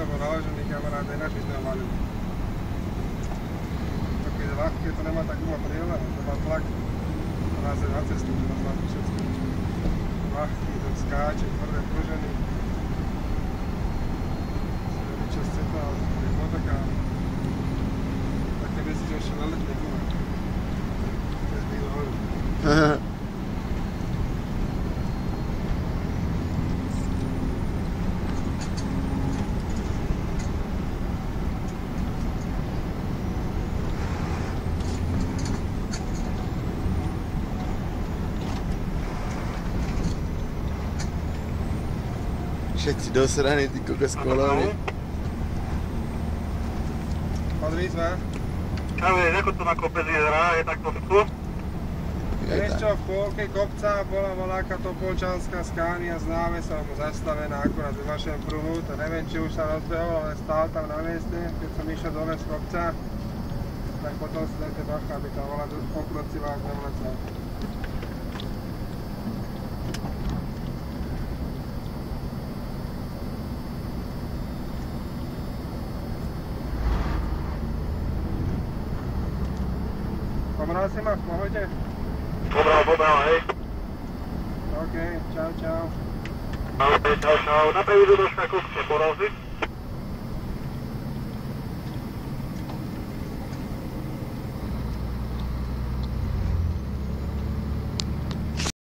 som bol naložený kamarát, ináč by sme ho mali. To keď je ľahké, to nemá tak dlho príle, to má tlak. Nás je na cestu, to má tlak všetko. Ľahký, to skáče, tvrdé pruženy. Si robí čo chce to, ale to je motoka. Také veci, že ešte na letnej gume. Bez bych dohodil. Všetci dosraní, ty kokos kolóny. Pozri sme. Čau, vieš, ako to na kopec vyzerá, je takto všetko? Vieš čo, v polke kopca bola voľaká topolčanská Scania s návesom zastavená akurát v vašem pruhu. To neviem, či už sa rozbehol, ale stál tam na mieste. Keď som išiel dole z kopca, tak potom si dajte bacha, aby tá voľa pokrocila až nevlecla. Pobral si ma v pohode? Pobral, hej. OK, čau, čau. Čau, čau. Na previdu troška kopce poraziť.